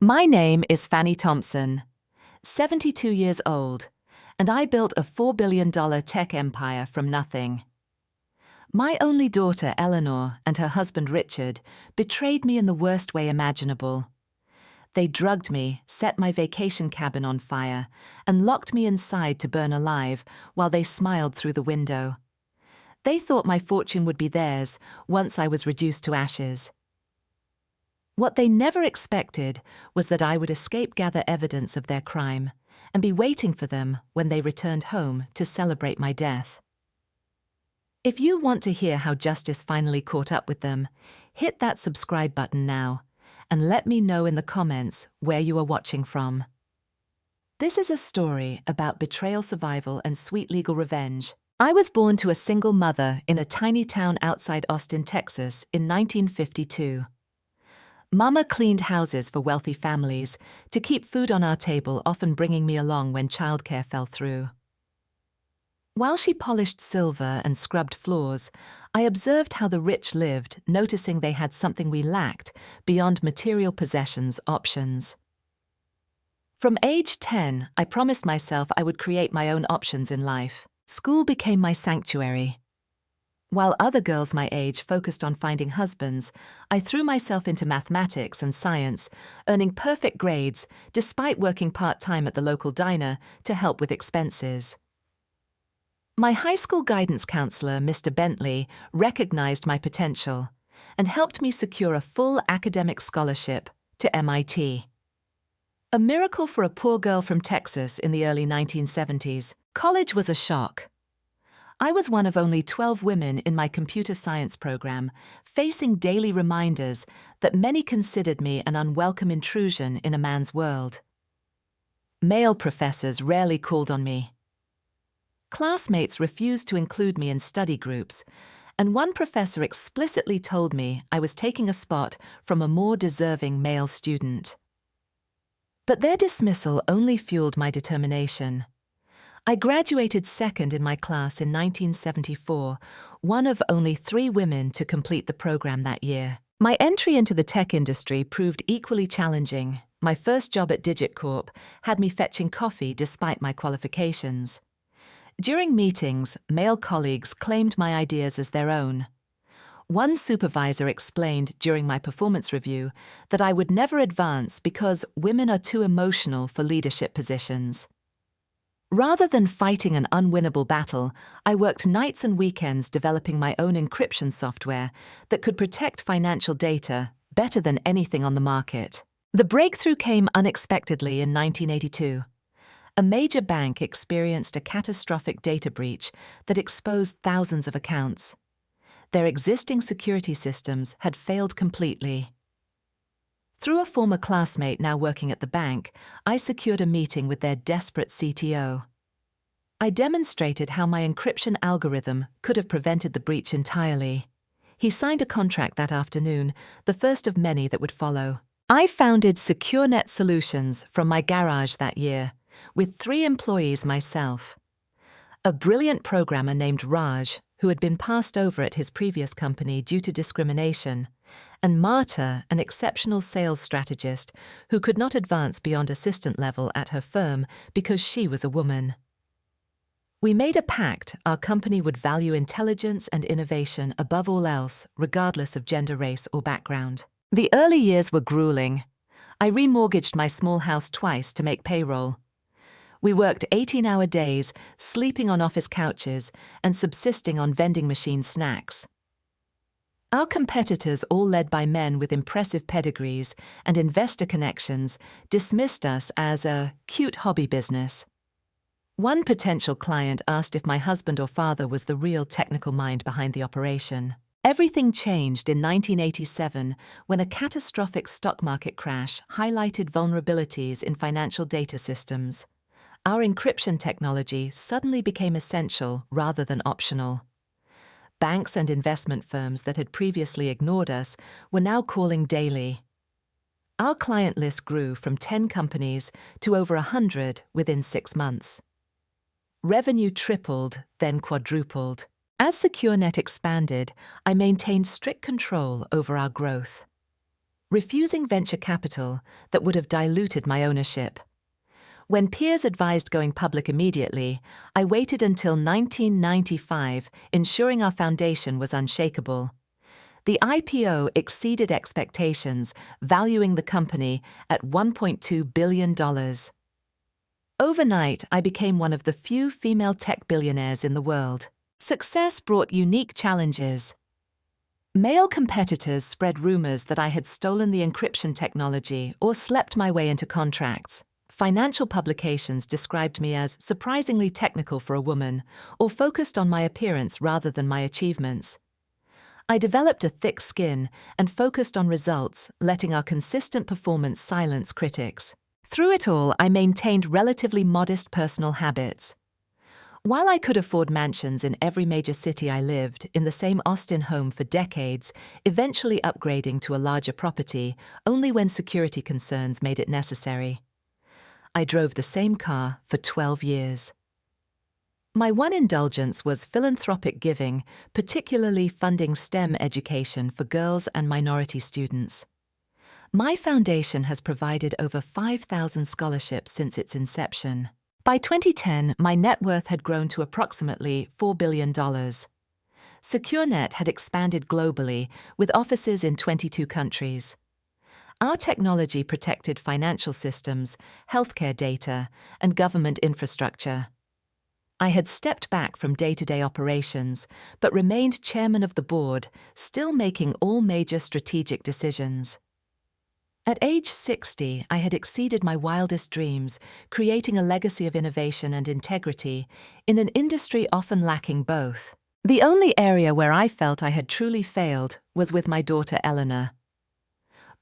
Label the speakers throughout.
Speaker 1: My name is Fannie Thompson, 72 years old, and I built a $4 billion tech empire from nothing. My only daughter, Eleanor, and her husband, Richard, betrayed me in the worst way imaginable. They drugged me, set my vacation cabin on fire, and locked me inside to burn alive while they smiled through the window. They thought my fortune would be theirs once I was reduced to ashes. What they never expected was that I would gather evidence of their crime and be waiting for them when they returned home to celebrate my death. If you want to hear how justice finally caught up with them, hit that subscribe button now and let me know in the comments where you are watching from. This is a story about betrayal, survival, and sweet legal revenge. I was born to a single mother in a tiny town outside Austin, Texas in 1952. Mama cleaned houses for wealthy families to keep food on our table, often bringing me along when childcare fell through. While she polished silver and scrubbed floors, I observed how the rich lived, noticing they had something we lacked beyond material possessions options. From age 10, I promised myself I would create my own options in life. School became my sanctuary. While other girls my age focused on finding husbands, I threw myself into mathematics and science, earning perfect grades despite working part-time at the local diner to help with expenses. My high school guidance counselor, Mr. Bentley, recognized my potential and helped me secure a full academic scholarship to MIT. A miracle for a poor girl from Texas in the early 1970s. College was a shock. I was one of only 12 women in my computer science program, facing daily reminders that many considered me an unwelcome intrusion in a man's world. Male professors rarely called on me. Classmates refused to include me in study groups, and one professor explicitly told me I was taking a spot from a more deserving male student. But their dismissal only fueled my determination. I graduated second in my class in 1974, one of only 3 women to complete the program that year. My entry into the tech industry proved equally challenging. My first job at Digit Corp had me fetching coffee despite my qualifications. During meetings, male colleagues claimed my ideas as their own. One supervisor explained during my performance review that I would never advance because women are too emotional for leadership positions. Rather than fighting an unwinnable battle, I worked nights and weekends developing my own encryption software that could protect financial data better than anything on the market. The breakthrough came unexpectedly in 1982. A major bank experienced a catastrophic data breach that exposed thousands of accounts. Their existing security systems had failed completely. Through a former classmate now working at the bank, I secured a meeting with their desperate CTO. I demonstrated how my encryption algorithm could have prevented the breach entirely. He signed a contract that afternoon, the first of many that would follow. I founded SecureNet Solutions from my garage that year, with 3 employees myself. A brilliant programmer named Raj, who had been passed over at his previous company due to discrimination, and Marta, an exceptional sales strategist who could not advance beyond assistant level at her firm because she was a woman. We made a pact our company would value intelligence and innovation above all else, regardless of gender, race, or background. The early years were grueling. I remortgaged my small house twice to make payroll. We worked 18-hour days, sleeping on office couches and subsisting on vending machine snacks. Our competitors, all led by men with impressive pedigrees and investor connections, dismissed us as a cute hobby business. One potential client asked if my husband or father was the real technical mind behind the operation. Everything changed in 1987 when a catastrophic stock market crash highlighted vulnerabilities in financial data systems. Our encryption technology suddenly became essential rather than optional. Banks and investment firms that had previously ignored us were now calling daily. Our client list grew from 10 companies to over 100 within 6 months. Revenue tripled, then quadrupled. As SecureNet expanded, I maintained strict control over our growth. refusing venture capital that would have diluted my ownership. When peers advised going public immediately, I waited until 1995, ensuring our foundation was unshakable. The IPO exceeded expectations, valuing the company at $1.2 billion. Overnight, I became one of the few female tech billionaires in the world. Success brought unique challenges. Male competitors spread rumors that I had stolen the encryption technology or slept my way into contracts. Financial publications described me as surprisingly technical for a woman, or focused on my appearance rather than my achievements. I developed a thick skin and focused on results, letting our consistent performance silence critics. Through it all, I maintained relatively modest personal habits. While I could afford mansions in every major city I lived in the same Austin home for decades, eventually upgrading to a larger property only when security concerns made it necessary. I drove the same car for 12 years. My one indulgence was philanthropic giving, particularly funding STEM education for girls and minority students. My foundation has provided over 5,000 scholarships since its inception. By 2010, my net worth had grown to approximately $4 billion. SecureNet had expanded globally, with offices in 22 countries. Our technology protected financial systems, healthcare data, and government infrastructure. I had stepped back from day-to-day operations, but remained chairman of the board, still making all major strategic decisions. At age 60, I had exceeded my wildest dreams, creating a legacy of innovation and integrity in an industry often lacking both. The only area where I felt I had truly failed was with my daughter Eleanor.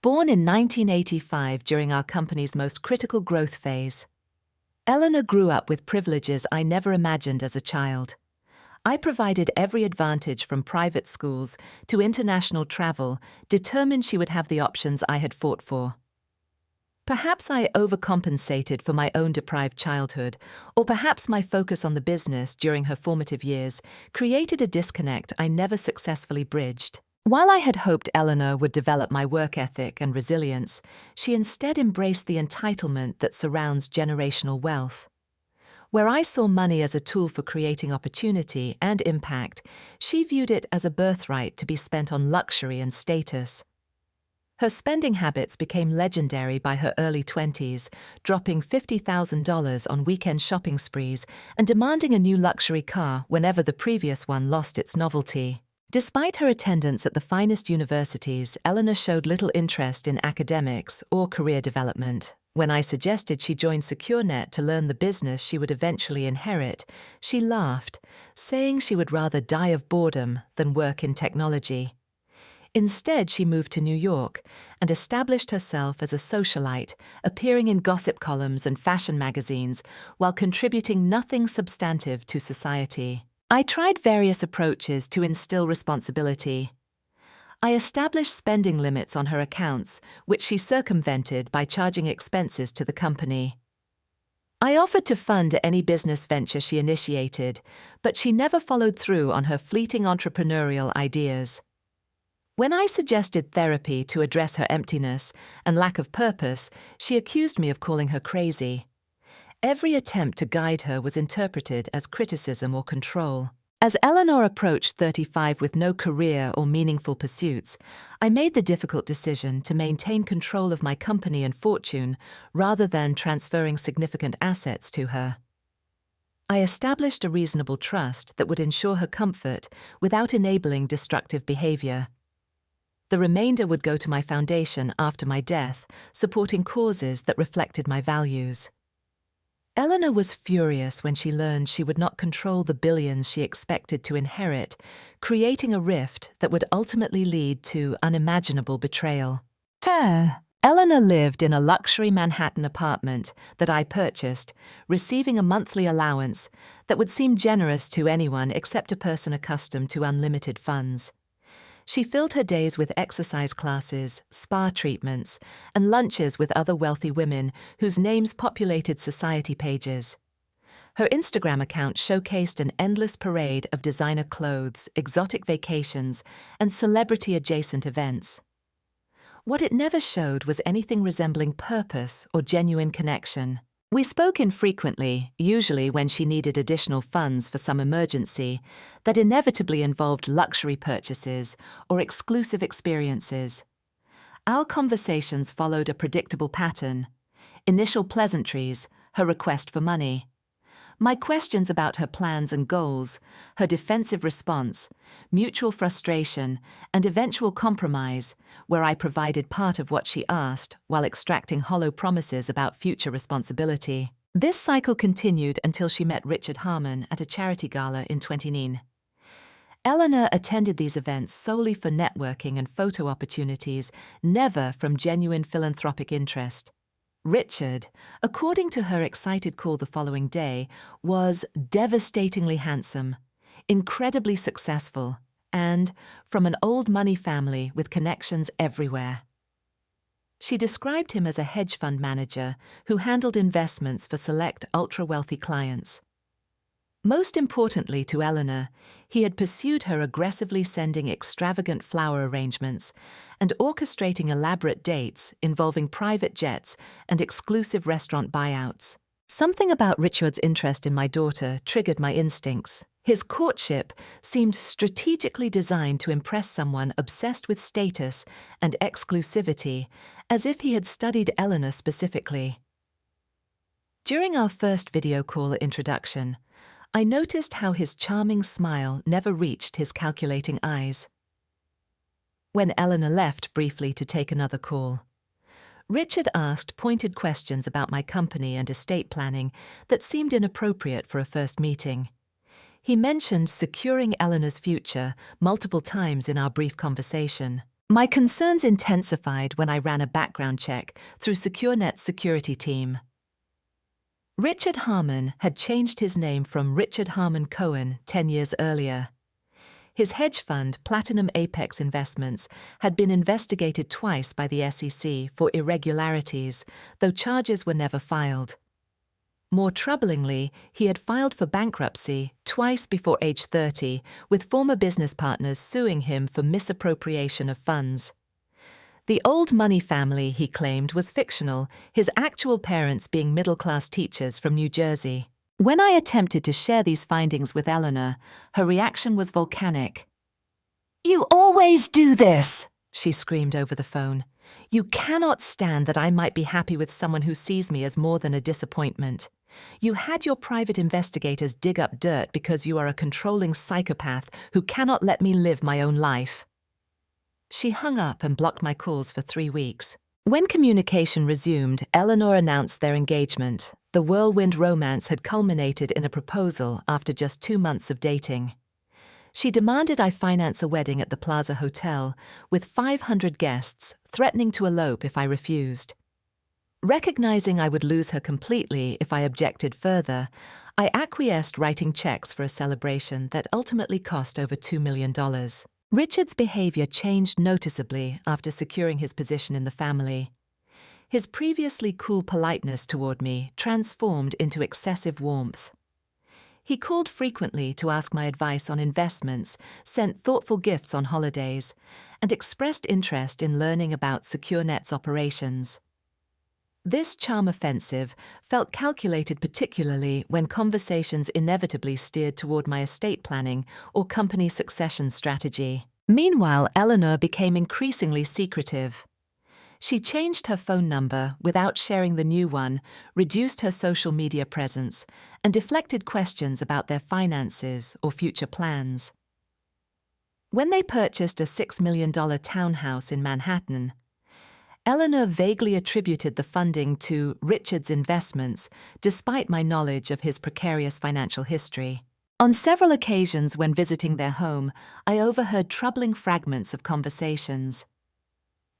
Speaker 1: Born in 1985 during our company's most critical growth phase, Eleanor grew up with privileges I never imagined as a child. I provided every advantage from private schools to international travel, determined she would have the options I had fought for. Perhaps I overcompensated for my own deprived childhood, or perhaps my focus on the business during her formative years created a disconnect I never successfully bridged. While I had hoped Eleanor would develop my work ethic and resilience, she instead embraced the entitlement that surrounds generational wealth. Where I saw money as a tool for creating opportunity and impact, she viewed it as a birthright to be spent on luxury and status. Her spending habits became legendary by her early 20s, dropping $50,000 on weekend shopping sprees and demanding a new luxury car whenever the previous one lost its novelty. Despite her attendance at the finest universities, Eleanor showed little interest in academics or career development. When I suggested she join SecureNet to learn the business she would eventually inherit, she laughed, saying she would rather die of boredom than work in technology. Instead, she moved to New York and established herself as a socialite, appearing in gossip columns and fashion magazines while contributing nothing substantive to society. I tried various approaches to instill responsibility. I established spending limits on her accounts, which she circumvented by charging expenses to the company. I offered to fund any business venture she initiated, but she never followed through on her fleeting entrepreneurial ideas. When I suggested therapy to address her emptiness and lack of purpose, she accused me of calling her crazy. Every attempt to guide her was interpreted as criticism or control. As Eleanor approached 35 with no career or meaningful pursuits, I made the difficult decision to maintain control of my company and fortune rather than transferring significant assets to her. I established a reasonable trust that would ensure her comfort without enabling destructive behavior. The remainder would go to my foundation after my death, supporting causes that reflected my values. Eleanor was furious when she learned she would not control the billions she expected to inherit, creating a rift that would ultimately lead to unimaginable betrayal. Eleanor lived in a luxury Manhattan apartment that I purchased, receiving a monthly allowance that would seem generous to anyone except a person accustomed to unlimited funds. She filled her days with exercise classes, spa treatments, and lunches with other wealthy women whose names populated society pages. Her Instagram account showcased an endless parade of designer clothes, exotic vacations, and celebrity-adjacent events. what it never showed was anything resembling purpose or genuine connection. We spoke infrequently, usually when she needed additional funds for some emergency that inevitably involved luxury purchases or exclusive experiences. Our conversations followed a predictable pattern: initial pleasantries, her request for money. My questions about her plans and goals, her defensive response, mutual frustration, and eventual compromise, where I provided part of what she asked while extracting hollow promises about future responsibility. This cycle continued until she met Richard Harmon at a charity gala in 2019. Eleanor attended these events solely for networking and photo opportunities, never from genuine philanthropic interest. Richard, according to her excited call the following day, was devastatingly handsome, incredibly successful, and from an old money family with connections everywhere. She described him as a hedge fund manager who handled investments for select ultra-wealthy clients. Most importantly to Eleanor, he had pursued her aggressively, sending extravagant flower arrangements and orchestrating elaborate dates involving private jets and exclusive restaurant buyouts. Something about Richard's interest in my daughter triggered my instincts. His courtship seemed strategically designed to impress someone obsessed with status and exclusivity, as if he had studied Eleanor specifically. During our first video call introduction, I noticed how his charming smile never reached his calculating eyes. When Eleanor left briefly to take another call, Richard asked pointed questions about my company and estate planning that seemed inappropriate for a first meeting. He mentioned securing Eleanor's future multiple times in our brief conversation. My concerns intensified when I ran a background check through SecureNet's security team. Richard Harmon had changed his name from Richard Harmon Cohen 10 years earlier. His hedge fund, Platinum Apex Investments, had been investigated twice by the SEC for irregularities, though charges were never filed. More troublingly, he had filed for bankruptcy twice before age 30, with former business partners suing him for misappropriation of funds. The old money family, he claimed, was fictional, his actual parents being middle-class teachers from New Jersey. When I attempted to share these findings with Eleanor, her reaction was volcanic. "You always do this," she screamed over the phone. "You cannot stand that I might be happy with someone who sees me as more than a disappointment. You had your private investigators dig up dirt because you are a controlling psychopath who cannot let me live my own life." She hung up and blocked my calls for 3 weeks. When communication resumed, Eleanor announced their engagement. The whirlwind romance had culminated in a proposal after just 2 months of dating. She demanded I finance a wedding at the Plaza Hotel with 500 guests, threatening to elope if I refused. Recognizing I would lose her completely if I objected further, I acquiesced, writing checks for a celebration that ultimately cost over $2 million. Richard's behavior changed noticeably after securing his position in the family. His previously cool politeness toward me transformed into excessive warmth. He called frequently to ask my advice on investments, sent thoughtful gifts on holidays, and expressed interest in learning about SecureNet's operations. This charm offensive felt calculated, particularly when conversations inevitably steered toward my estate planning or company succession strategy. Meanwhile, Eleanor became increasingly secretive. She changed her phone number without sharing the new one, reduced her social media presence, and deflected questions about their finances or future plans. When they purchased a $6 million townhouse in Manhattan, Eleanor vaguely attributed the funding to Richard's investments, despite my knowledge of his precarious financial history. On several occasions when visiting their home, I overheard troubling fragments of conversations.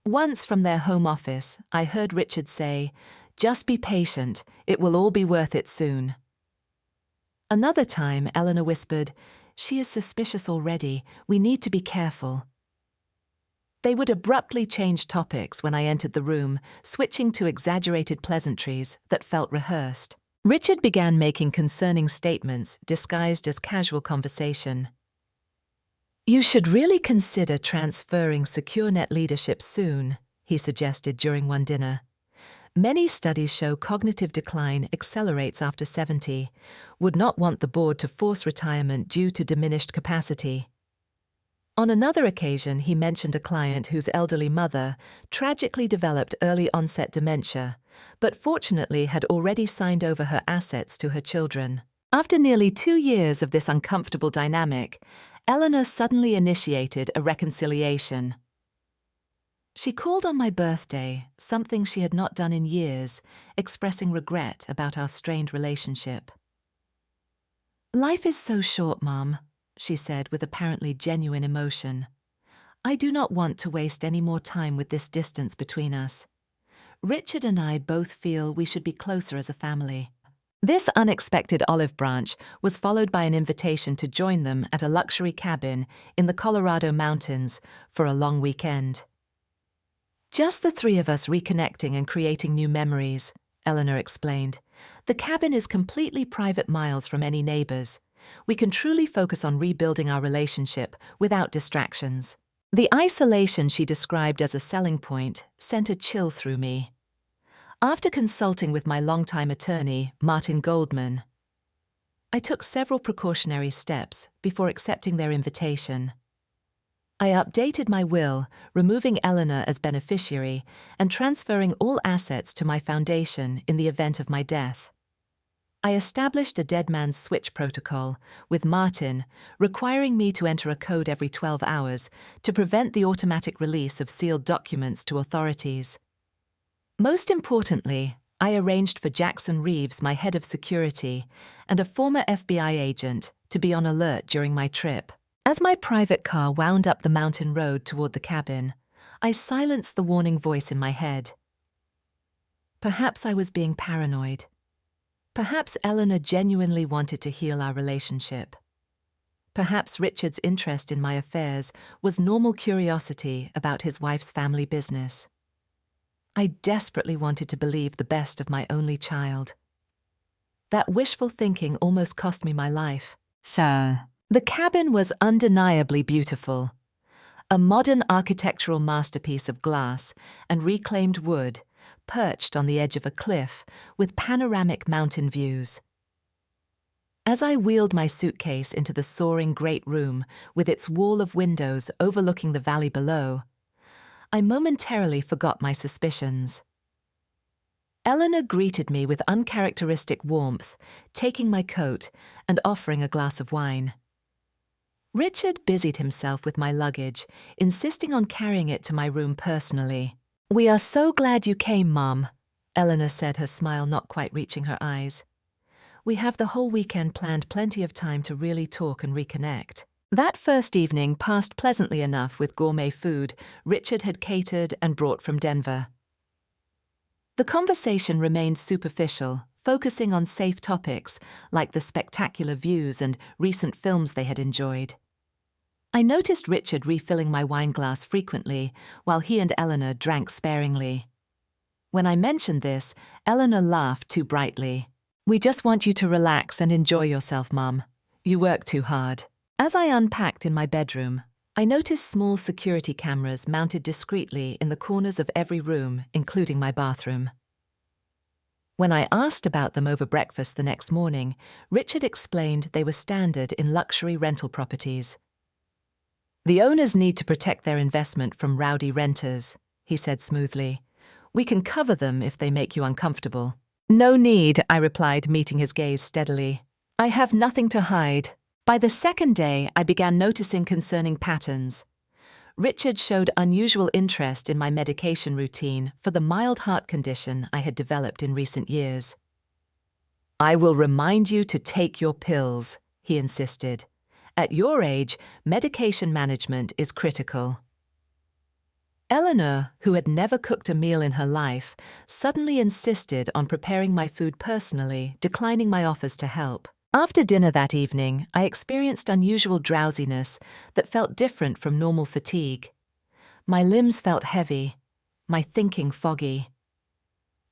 Speaker 1: Once from their home office, I heard Richard say, "Just be patient, it will all be worth it soon." Another time, Eleanor whispered, "She is suspicious already, we need to be careful." They would abruptly change topics when I entered the room, switching to exaggerated pleasantries that felt rehearsed. Richard began making concerning statements disguised as casual conversation. "You should really consider transferring SecureNet leadership soon," he suggested during one dinner. Many studies show cognitive decline accelerates after 70. Would not want the board to force retirement due to diminished capacity. On another occasion, he mentioned a client whose elderly mother tragically developed early-onset dementia, but fortunately had already signed over her assets to her children. After nearly 2 years of this uncomfortable dynamic, Eleanor suddenly initiated a reconciliation. She called on my birthday, something she had not done in years, expressing regret about our strained relationship. "Life is so short, Mom," she said with apparently genuine emotion. "I do not want to waste any more time with this distance between us. Richard and I both feel we should be closer as a family." This unexpected olive branch was followed by an invitation to join them at a luxury cabin in the Colorado mountains for a long weekend. "Just the three of us reconnecting and creating new memories," Eleanor explained. "The cabin is completely private, miles from any neighbors. We can truly focus on rebuilding our relationship without distractions." The isolation she described as a selling point sent a chill through me. After consulting with my longtime attorney, Martin Goldman, I took several precautionary steps before accepting their invitation. I updated my will, removing Eleanor as beneficiary and transferring all assets to my foundation in the event of my death. I established a dead man's switch protocol, with Martin requiring me to enter a code every 12 hours to prevent the automatic release of sealed documents to authorities. Most importantly, I arranged for Jackson Reeves, my head of security, and a former FBI agent to be on alert during my trip. As my private car wound up the mountain road toward the cabin, I silenced the warning voice in my head. Perhaps I was being paranoid. Perhaps Eleanor genuinely wanted to heal our relationship. Perhaps Richard's interest in my affairs was normal curiosity about his wife's family business. I desperately wanted to believe the best of my only child. That wishful thinking almost cost me my life. The cabin was undeniably beautiful. A modern architectural masterpiece of glass and reclaimed wood, perched on the edge of a cliff with panoramic mountain views. As I wheeled my suitcase into the soaring great room with its wall of windows overlooking the valley below, I momentarily forgot my suspicions. Eleanor greeted me with uncharacteristic warmth, taking my coat and offering a glass of wine. Richard busied himself with my luggage, insisting on carrying it to my room personally. "We are so glad you came, Mom," Eleanor said, her smile not quite reaching her eyes. "We have the whole weekend planned, plenty of time to really talk and reconnect." That first evening passed pleasantly enough with gourmet food Richard had catered and brought from Denver. The conversation remained superficial, focusing on safe topics like the spectacular views and recent films they had enjoyed. I noticed Richard refilling my wine glass frequently, while he and Eleanor drank sparingly. When I mentioned this, Eleanor laughed too brightly. "We just want you to relax and enjoy yourself, Mum. You work too hard." As I unpacked in my bedroom, I noticed small security cameras mounted discreetly in the corners of every room, including my bathroom. When I asked about them over breakfast the next morning, Richard explained they were standard in luxury rental properties. "The owners need to protect their investment from rowdy renters," he said smoothly. "We can cover them if they make you uncomfortable." "No need," I replied, meeting his gaze steadily. "I have nothing to hide." By the second day, I began noticing concerning patterns. Richard showed unusual interest in my medication routine for the mild heart condition I had developed in recent years. "I will remind you to take your pills," he insisted. "At your age, medication management is critical." Eleanor, who had never cooked a meal in her life, suddenly insisted on preparing my food personally, declining my offers to help. After dinner that evening, I experienced unusual drowsiness that felt different from normal fatigue. My limbs felt heavy, my thinking foggy.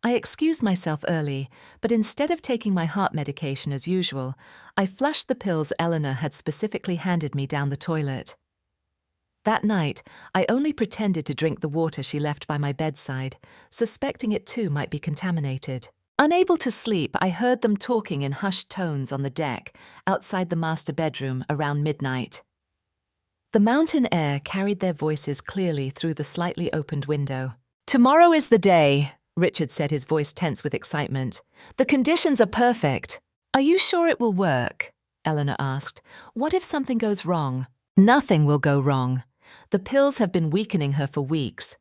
Speaker 1: I excused myself early, but instead of taking my heart medication as usual, I flushed the pills Eleanor had specifically handed me down the toilet. That night, I only pretended to drink the water she left by my bedside, suspecting it too might be contaminated. Unable to sleep, I heard them talking in hushed tones on the deck, outside the master bedroom, around midnight. The mountain air carried their voices clearly through the slightly opened window. "Tomorrow is the day," Richard said, his voice tense with excitement. "The conditions are perfect." "Are you sure it will work?" Eleanor asked. "What if something goes wrong?" "Nothing will go wrong. The pills have been weakening her for weeks.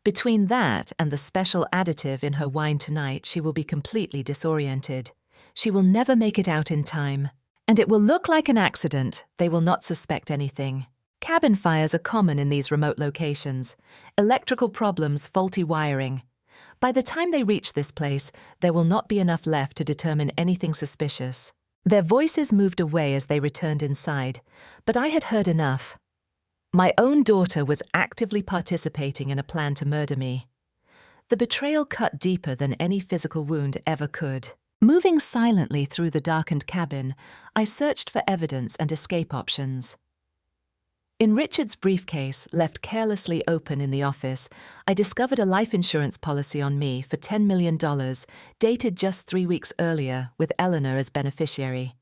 Speaker 1: Between that and the special additive in her wine tonight, she will be completely disoriented. She will never make it out in time. And it will look like an accident. They will not suspect anything. Cabin fires are common in these remote locations. Electrical problems, faulty wiring. By the time they reach this place, there will not be enough left to determine anything suspicious." Their voices moved away as they returned inside, but I had heard enough. My own daughter was actively participating in a plan to murder me. The betrayal cut deeper than any physical wound ever could. Moving silently through the darkened cabin, I searched for evidence and escape options. In Richard's briefcase, left carelessly open in the office, I discovered a life insurance policy on me for $10 million, dated just 3 weeks earlier, with Eleanor as beneficiary.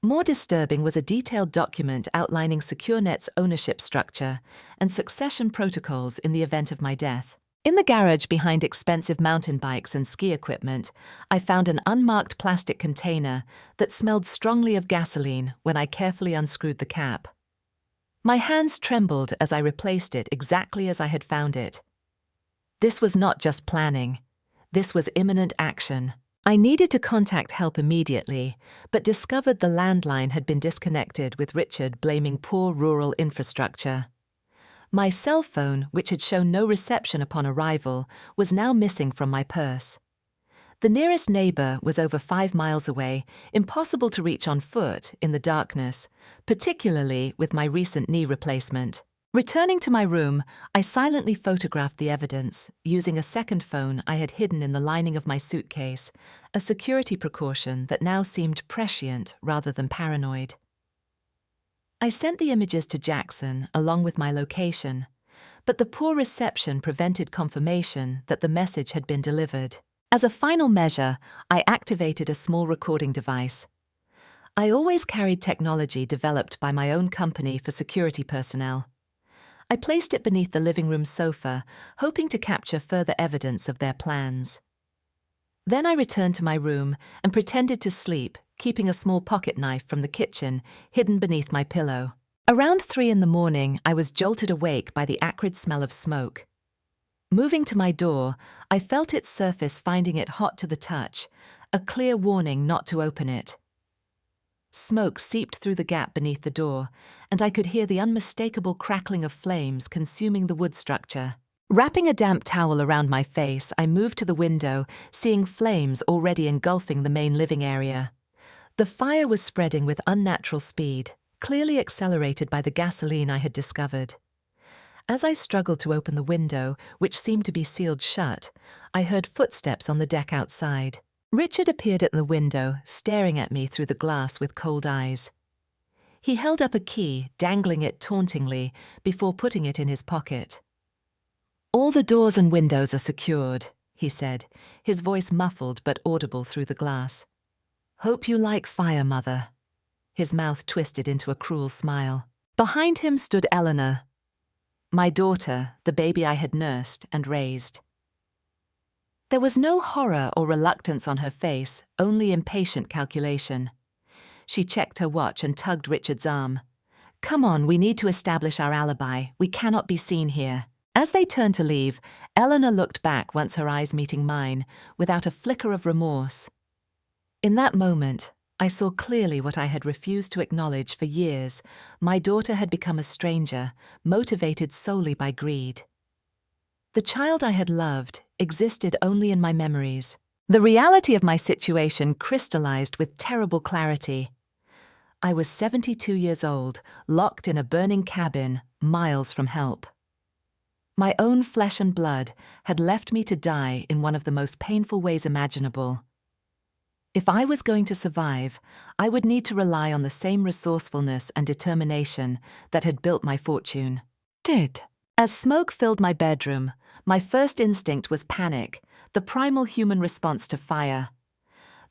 Speaker 1: More disturbing was a detailed document outlining SecureNet's ownership structure and succession protocols in the event of my death. In the garage behind expensive mountain bikes and ski equipment, I found an unmarked plastic container that smelled strongly of gasoline when I carefully unscrewed the cap. My hands trembled as I replaced it exactly as I had found it. This was not just planning. This was imminent action. I needed to contact help immediately, but discovered the landline had been disconnected, with Richard blaming poor rural infrastructure. My cell phone, which had shown no reception upon arrival, was now missing from my purse. The nearest neighbor was over 5 miles away, impossible to reach on foot in the darkness, particularly with my recent knee replacement. Returning to my room, I silently photographed the evidence, using a second phone I had hidden in the lining of my suitcase, a security precaution that now seemed prescient rather than paranoid. I sent the images to Jackson along with my location, but the poor reception prevented confirmation that the message had been delivered. As a final measure, I activated a small recording device. I always carried technology developed by my own company for security personnel. I placed it beneath the living room sofa, hoping to capture further evidence of their plans. Then I returned to my room and pretended to sleep, keeping a small pocket knife from the kitchen hidden beneath my pillow. Around 3 in the morning, I was jolted awake by the acrid smell of smoke. Moving to my door, I felt its surface, finding it hot to the touch, a clear warning not to open it. Smoke seeped through the gap beneath the door, and I could hear the unmistakable crackling of flames consuming the wood structure. Wrapping a damp towel around my face, I moved to the window, seeing flames already engulfing the main living area. The fire was spreading with unnatural speed, clearly accelerated by the gasoline I had discovered. As I struggled to open the window, which seemed to be sealed shut, I heard footsteps on the deck outside. Richard appeared at the window, staring at me through the glass with cold eyes. He held up a key, dangling it tauntingly, before putting it in his pocket. "All the doors and windows are secured," he said, his voice muffled but audible through the glass. "Hope you like fire, Mother." His mouth twisted into a cruel smile. Behind him stood Eleanor, my daughter, the baby I had nursed and raised. There was no horror or reluctance on her face, only impatient calculation. She checked her watch and tugged Richard's arm. "Come on, we need to establish our alibi. We cannot be seen here." As they turned to leave, Eleanor looked back, once her eyes meeting mine, without a flicker of remorse. In that moment, I saw clearly what I had refused to acknowledge for years. My daughter had become a stranger, motivated solely by greed. The child I had loved existed only in my memories. The reality of my situation crystallized with terrible clarity. I was 72 years old, locked in a burning cabin, miles from help. My own flesh and blood had left me to die in one of the most painful ways imaginable. If I was going to survive, I would need to rely on the same resourcefulness and determination that had built my fortune. Did. As smoke filled my bedroom, my first instinct was panic, the primal human response to fire.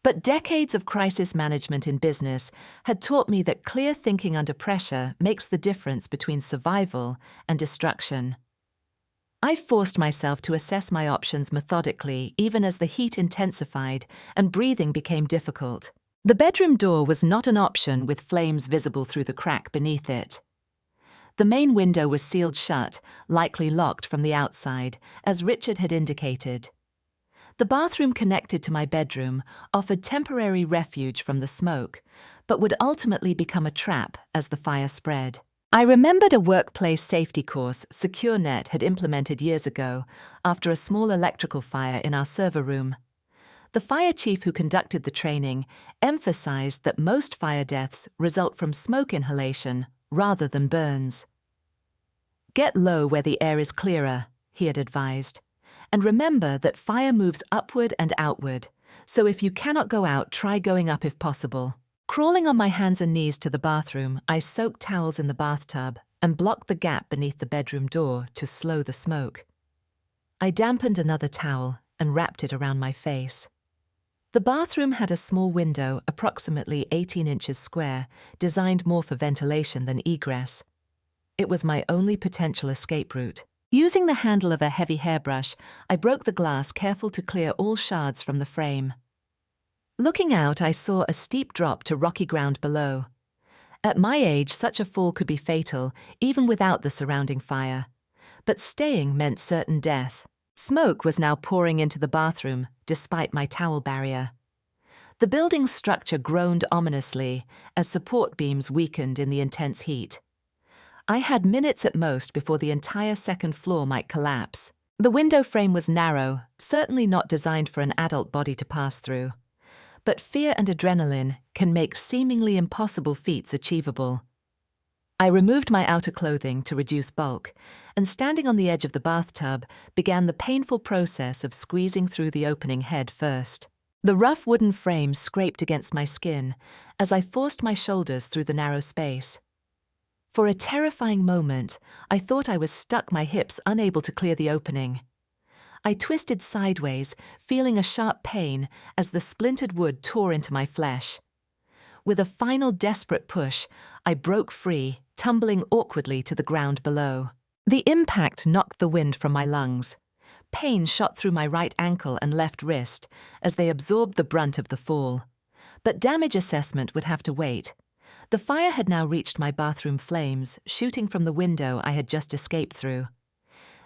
Speaker 1: But decades of crisis management in business had taught me that clear thinking under pressure makes the difference between survival and destruction. I forced myself to assess my options methodically, even as the heat intensified and breathing became difficult. The bedroom door was not an option, with flames visible through the crack beneath it. The main window was sealed shut, likely locked from the outside, as Richard had indicated. The bathroom connected to my bedroom offered temporary refuge from the smoke, but would ultimately become a trap as the fire spread. I remembered a workplace safety course SecureNet had implemented years ago after a small electrical fire in our server room. The fire chief who conducted the training emphasized that most fire deaths result from smoke inhalation rather than burns. Get low where the air is clearer, he had advised. And remember that fire moves upward and outward, so if you cannot go out, try going up if possible. Crawling on my hands and knees to the bathroom, I soaked towels in the bathtub and blocked the gap beneath the bedroom door to slow the smoke. I dampened another towel and wrapped it around my face. The bathroom had a small window, approximately 18 inches square, designed more for ventilation than egress. It was my only potential escape route. Using the handle of a heavy hairbrush, I broke the glass, careful to clear all shards from the frame. Looking out, I saw a steep drop to rocky ground below. At my age, such a fall could be fatal, even without the surrounding fire. But staying meant certain death. Smoke was now pouring into the bathroom, despite my towel barrier. The building's structure groaned ominously as support beams weakened in the intense heat. I had minutes at most before the entire second floor might collapse. The window frame was narrow, certainly not designed for an adult body to pass through. But fear and adrenaline can make seemingly impossible feats achievable. I removed my outer clothing to reduce bulk, and standing on the edge of the bathtub, began the painful process of squeezing through the opening head first. The rough wooden frame scraped against my skin as I forced my shoulders through the narrow space. For a terrifying moment, I thought I was stuck, my hips unable to clear the opening. I twisted sideways, feeling a sharp pain as the splintered wood tore into my flesh. With a final desperate push, I broke free, tumbling awkwardly to the ground below. The impact knocked the wind from my lungs. Pain shot through my right ankle and left wrist as they absorbed the brunt of the fall. But damage assessment would have to wait. The fire had now reached my bathroom flames, shooting from the window I had just escaped through.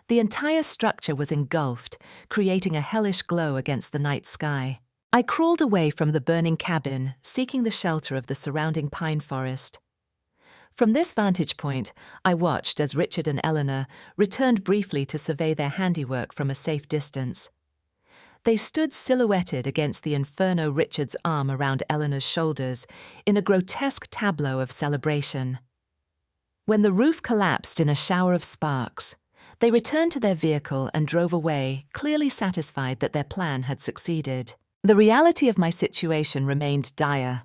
Speaker 1: The entire structure was engulfed, creating a hellish glow against the night sky. I crawled away from the burning cabin, seeking the shelter of the surrounding pine forest. From this vantage point, I watched as Richard and Eleanor returned briefly to survey their handiwork from a safe distance. They stood silhouetted against the inferno, Richard's arm around Eleanor's shoulders, in a grotesque tableau of celebration. When the roof collapsed in a shower of sparks, they returned to their vehicle and drove away, clearly satisfied that their plan had succeeded. The reality of my situation remained dire.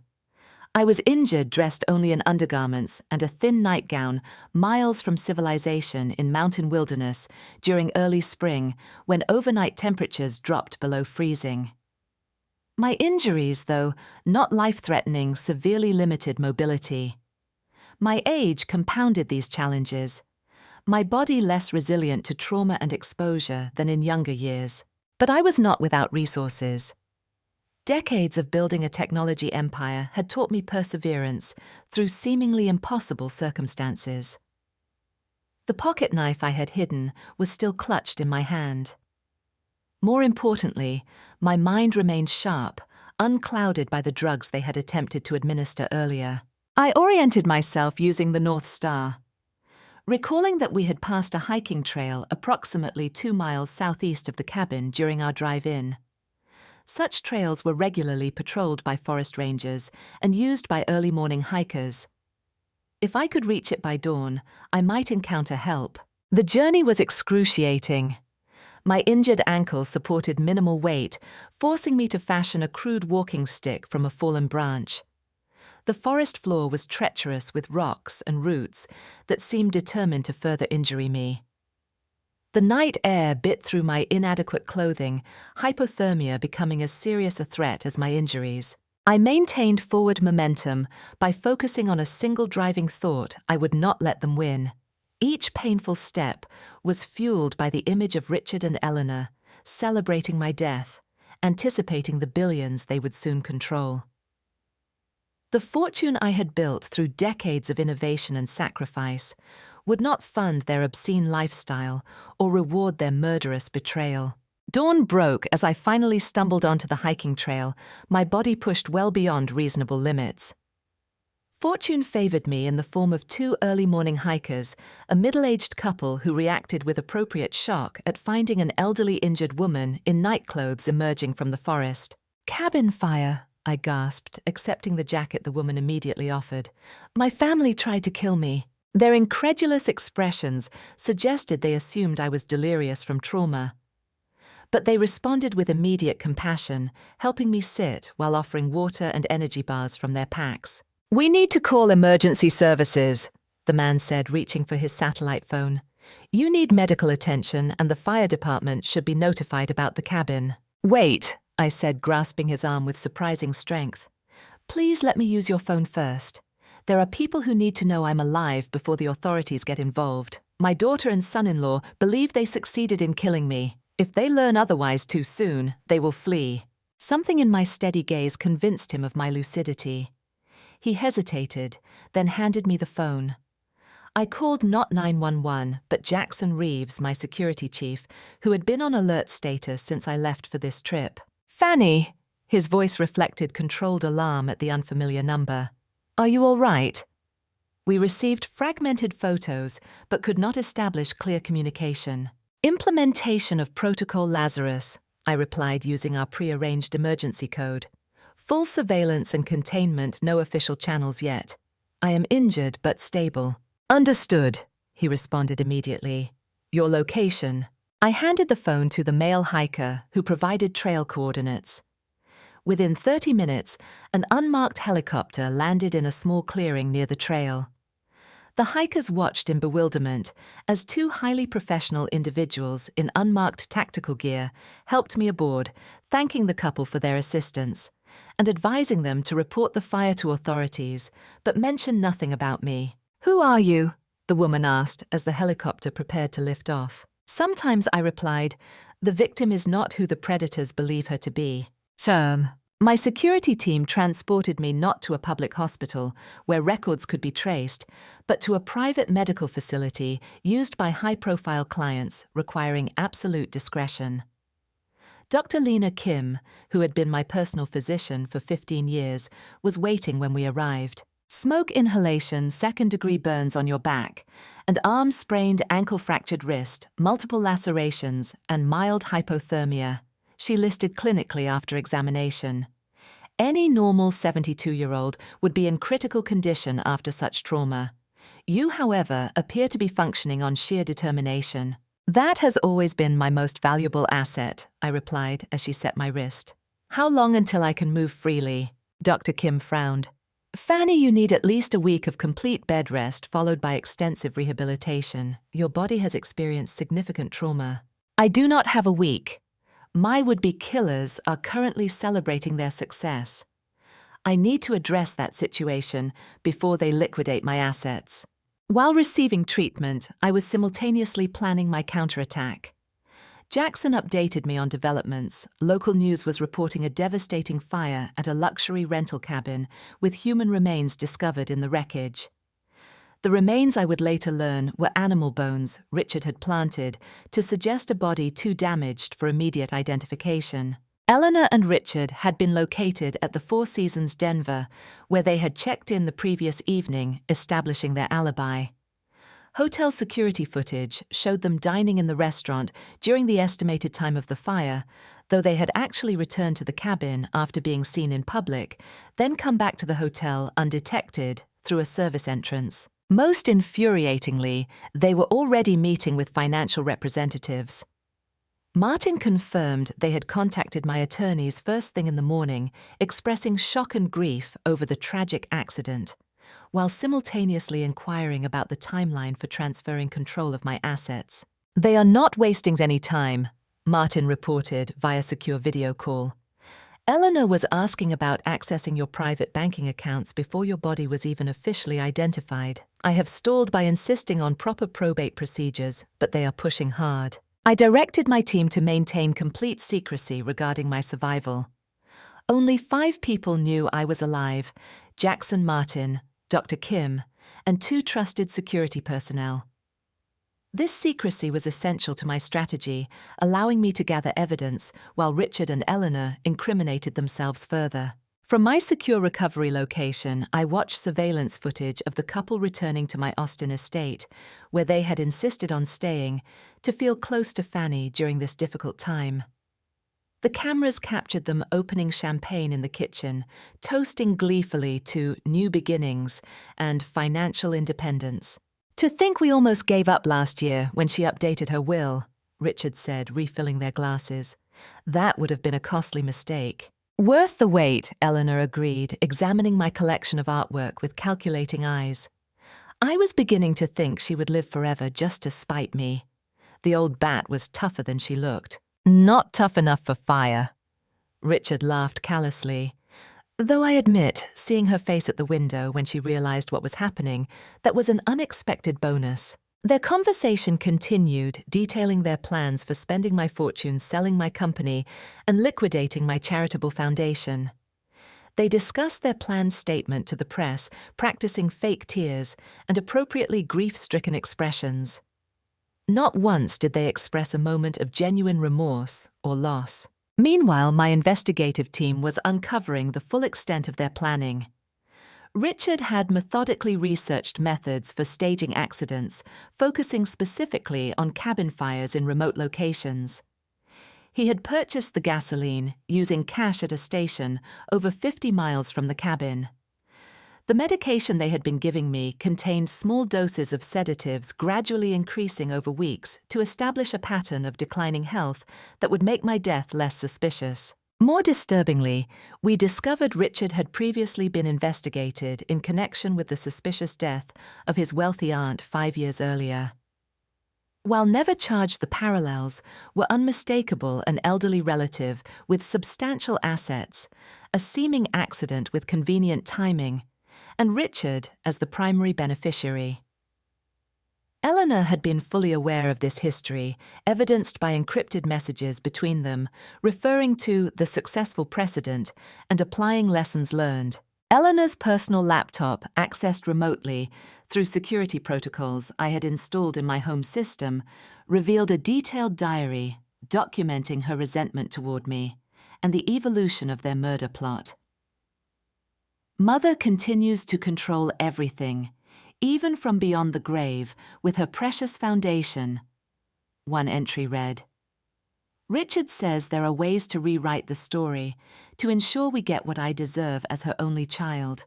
Speaker 1: I was injured, dressed only in undergarments and a thin nightgown, miles from civilization in mountain wilderness during early spring when overnight temperatures dropped below freezing. My injuries, though not life-threatening, severely limited mobility. My age compounded these challenges, my body less resilient to trauma and exposure than in younger years. But I was not without resources. Decades of building a technology empire had taught me perseverance through seemingly impossible circumstances. The pocket knife I had hidden was still clutched in my hand. More importantly, my mind remained sharp, unclouded by the drugs they had attempted to administer earlier. I oriented myself using the North Star. Recalling that we had passed a hiking trail approximately 2 miles southeast of the cabin during our drive-in. Such trails were regularly patrolled by forest rangers and used by early morning hikers. If I could reach it by dawn, I might encounter help. The journey was excruciating. My injured ankle supported minimal weight, forcing me to fashion a crude walking stick from a fallen branch. The forest floor was treacherous with rocks and roots that seemed determined to further injure me. The night air bit through my inadequate clothing, hypothermia becoming as serious a threat as my injuries. I maintained forward momentum by focusing on a single driving thought: I would not let them win. Each painful step was fueled by the image of Richard and Eleanor, celebrating my death, anticipating the billions they would soon control. The fortune I had built through decades of innovation and sacrifice would not fund their obscene lifestyle or reward their murderous betrayal. Dawn broke as I finally stumbled onto the hiking trail, my body pushed well beyond reasonable limits. Fortune favored me in the form of two early morning hikers, a middle-aged couple who reacted with appropriate shock at finding an elderly injured woman in nightclothes emerging from the forest. "Cabin fire," I gasped, accepting the jacket the woman immediately offered. "My family tried to kill me." Their incredulous expressions suggested they assumed I was delirious from trauma. But they responded with immediate compassion, helping me sit while offering water and energy bars from their packs. "We need to call emergency services," the man said, reaching for his satellite phone. "You need medical attention, and the fire department should be notified about the cabin." "Wait," I said, grasping his arm with surprising strength. "Please let me use your phone first. There are people who need to know I'm alive before the authorities get involved. My daughter and son-in-law believe they succeeded in killing me. If they learn otherwise too soon, they will flee." Something in my steady gaze convinced him of my lucidity. He hesitated, then handed me the phone. I called not 911, but Jackson Reeves, my security chief, who had been on alert status since I left for this trip. "Fannie," his voice reflected controlled alarm at the unfamiliar number. "Are you all right?" We received fragmented photos, but could not establish clear communication. "Implementation of Protocol Lazarus," I replied using our pre-arranged emergency code. "Full surveillance and containment, no official channels yet. I am injured but stable." "Understood," he responded immediately. "Your location?" I handed the phone to the male hiker, who provided trail coordinates. Within 30 minutes, an unmarked helicopter landed in a small clearing near the trail. The hikers watched in bewilderment as two highly professional individuals in unmarked tactical gear helped me aboard, thanking the couple for their assistance, and advising them to report the fire to authorities, but mention nothing about me. "Who are you?" the woman asked as the helicopter prepared to lift off. Sometimes I replied, "The victim is not who the predators believe her to be." My security team transported me not to a public hospital where records could be traced, but to a private medical facility used by high-profile clients requiring absolute discretion. Dr. Lena Kim, who had been my personal physician for 15 years, was waiting when we arrived. "Smoke inhalation, second-degree burns on your back, and arm sprained, ankle-fractured wrist, multiple lacerations, and mild hypothermia," she listed clinically after examination. "Any normal 72-year-old would be in critical condition after such trauma. You, however, appear to be functioning on sheer determination." "That has always been my most valuable asset," I replied as she set my wrist. "How long until I can move freely?" Dr. Kim frowned. "Fannie, you need at least a week of complete bed rest followed by extensive rehabilitation. Your body has experienced significant trauma." "I do not have a week. My would-be killers are currently celebrating their success. I need to address that situation before they liquidate my assets." While receiving treatment, I was simultaneously planning my counterattack. Jackson updated me on developments. Local news was reporting a devastating fire at a luxury rental cabin with human remains discovered in the wreckage. The remains, I would later learn, were animal bones Richard had planted to suggest a body too damaged for immediate identification. Eleanor and Richard had been located at the Four Seasons Denver, where they had checked in the previous evening, establishing their alibi. Hotel security footage showed them dining in the restaurant during the estimated time of the fire, though they had actually returned to the cabin after being seen in public, then come back to the hotel undetected through a service entrance. Most infuriatingly, they were already meeting with financial representatives. Martin confirmed they had contacted my attorneys first thing in the morning, expressing shock and grief over the tragic accident, while simultaneously inquiring about the timeline for transferring control of my assets. "They are not wasting any time," Martin reported via secure video call. "Eleanor was asking about accessing your private banking accounts before your body was even officially identified. I have stalled by insisting on proper probate procedures, but they are pushing hard. I directed my team to maintain complete secrecy regarding my survival. Only 5 people knew I was alive: Jackson Martin, Dr. Kim, and 2 trusted security personnel. This secrecy was essential to my strategy, allowing me to gather evidence while Richard and Eleanor incriminated themselves further. From my secure recovery location, I watched surveillance footage of the couple returning to my Austin estate, where they had insisted on staying, to feel close to Fannie during this difficult time. The cameras captured them opening champagne in the kitchen, toasting gleefully to new beginnings and financial independence. "To think we almost gave up last year when she updated her will," Richard said, refilling their glasses. "That would have been a costly mistake." "Worth the wait," Eleanor agreed, examining my collection of artwork with calculating eyes. I was beginning to think she would live forever just to spite me. The old bat was tougher than she looked. "Not tough enough for fire." Richard laughed callously. Though I admit, seeing her face at the window when she realized what was happening, that was an unexpected bonus. Their conversation continued, detailing their plans for spending my fortune selling my company and liquidating my charitable foundation. They discussed their planned statement to the press, practicing fake tears and appropriately grief-stricken expressions. Not once did they express a moment of genuine remorse or loss. Meanwhile, my investigative team was uncovering the full extent of their planning. Richard had methodically researched methods for staging accidents, focusing specifically on cabin fires in remote locations. He had purchased the gasoline, using cash at a station over 50 miles from the cabin. The medication they had been giving me contained small doses of sedatives gradually increasing over weeks to establish a pattern of declining health that would make my death less suspicious. More disturbingly, we discovered Richard had previously been investigated in connection with the suspicious death of his wealthy aunt 5 years earlier. While never charged, the parallels were unmistakable: an elderly relative with substantial assets, a seeming accident with convenient timing, and Richard as the primary beneficiary. Eleanor had been fully aware of this history, evidenced by encrypted messages between them, referring to the successful precedent and applying lessons learned. Eleanor's personal laptop, accessed remotely through security protocols I had installed in my home system, revealed a detailed diary documenting her resentment toward me and the evolution of their murder plot. "Mother continues to control everything, even from beyond the grave, with her precious foundation," one entry read. "Richard says there are ways to rewrite the story to ensure we get what I deserve as her only child.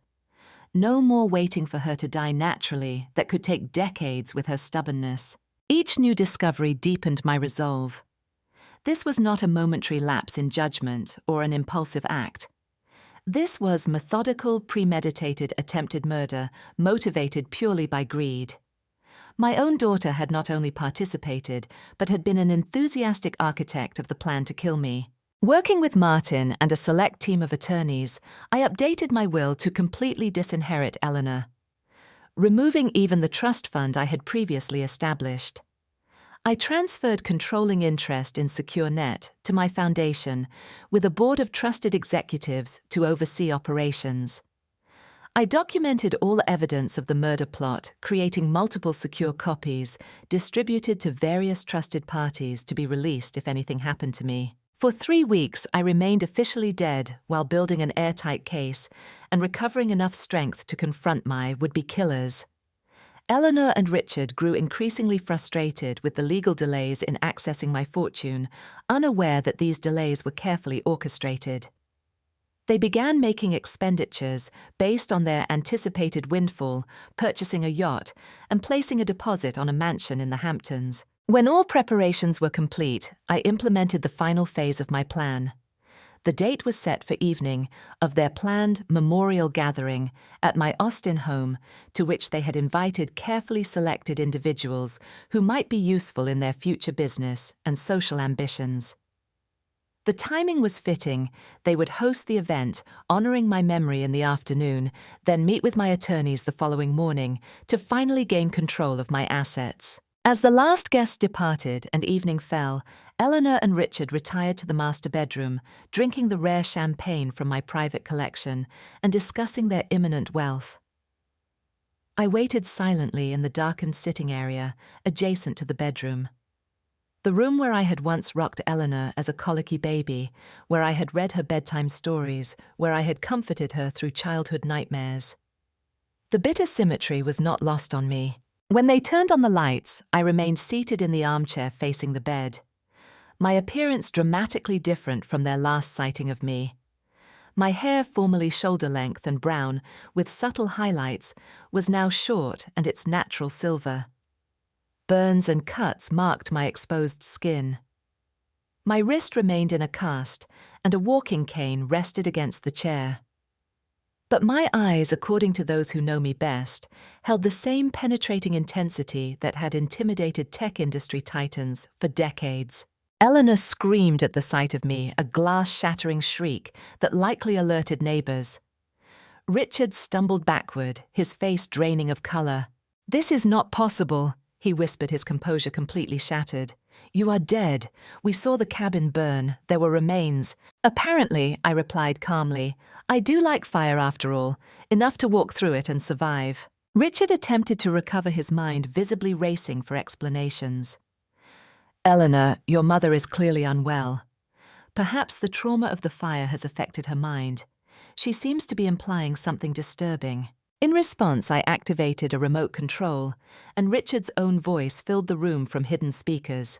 Speaker 1: No more waiting for her to die naturally that could take decades with her stubbornness." Each new discovery deepened my resolve. This was not a momentary lapse in judgment or an impulsive act. This was methodical, premeditated attempted murder, motivated purely by greed. My own daughter had not only participated, but had been an enthusiastic architect of the plan to kill me. Working with Martin and a select team of attorneys, I updated my will to completely disinherit Eleanor, removing even the trust fund I had previously established. I transferred controlling interest in SecureNet to my foundation, with a board of trusted executives to oversee operations. I documented all evidence of the murder plot, creating multiple secure copies, distributed to various trusted parties to be released if anything happened to me. For 3 weeks, I remained officially dead while building an airtight case and recovering enough strength to confront my would-be killers. Eleanor and Richard grew increasingly frustrated with the legal delays in accessing my fortune, unaware that these delays were carefully orchestrated. They began making expenditures based on their anticipated windfall, purchasing a yacht, and placing a deposit on a mansion in the Hamptons. When all preparations were complete, I implemented the final phase of my plan. The date was set for evening of their planned memorial gathering at my Austin home, to which they had invited carefully selected individuals who might be useful in their future business and social ambitions. The timing was fitting. They would host the event, honoring my memory in the afternoon, then meet with my attorneys the following morning to finally gain control of my assets. As the last guest departed and evening fell, Eleanor and Richard retired to the master bedroom, drinking the rare champagne from my private collection and discussing their imminent wealth. I waited silently in the darkened sitting area adjacent to the bedroom. The room where I had once rocked Eleanor as a colicky baby, where I had read her bedtime stories, where I had comforted her through childhood nightmares. The bitter symmetry was not lost on me. When they turned on the lights, I remained seated in the armchair facing the bed. My appearance dramatically different from their last sighting of me. My hair, formerly shoulder-length and brown, with subtle highlights, was now short and its natural silver. Burns and cuts marked my exposed skin. My wrist remained in a cast, and a walking cane rested against the chair. But my eyes, according to those who know me best, held the same penetrating intensity that had intimidated tech industry titans for decades. Eleanor screamed at the sight of me, a glass-shattering shriek that likely alerted neighbors. Richard stumbled backward, his face draining of color. "This is not possible," he whispered, his composure completely shattered. "You are dead. We saw the cabin burn. There were remains." "Apparently," I replied calmly. "I do like fire after all, enough to walk through it and survive." Richard attempted to recover his mind, visibly racing for explanations. "Eleanor, your mother is clearly unwell. Perhaps the trauma of the fire has affected her mind. She seems to be implying something disturbing." In response, I activated a remote control, and Richard's own voice filled the room from hidden speakers.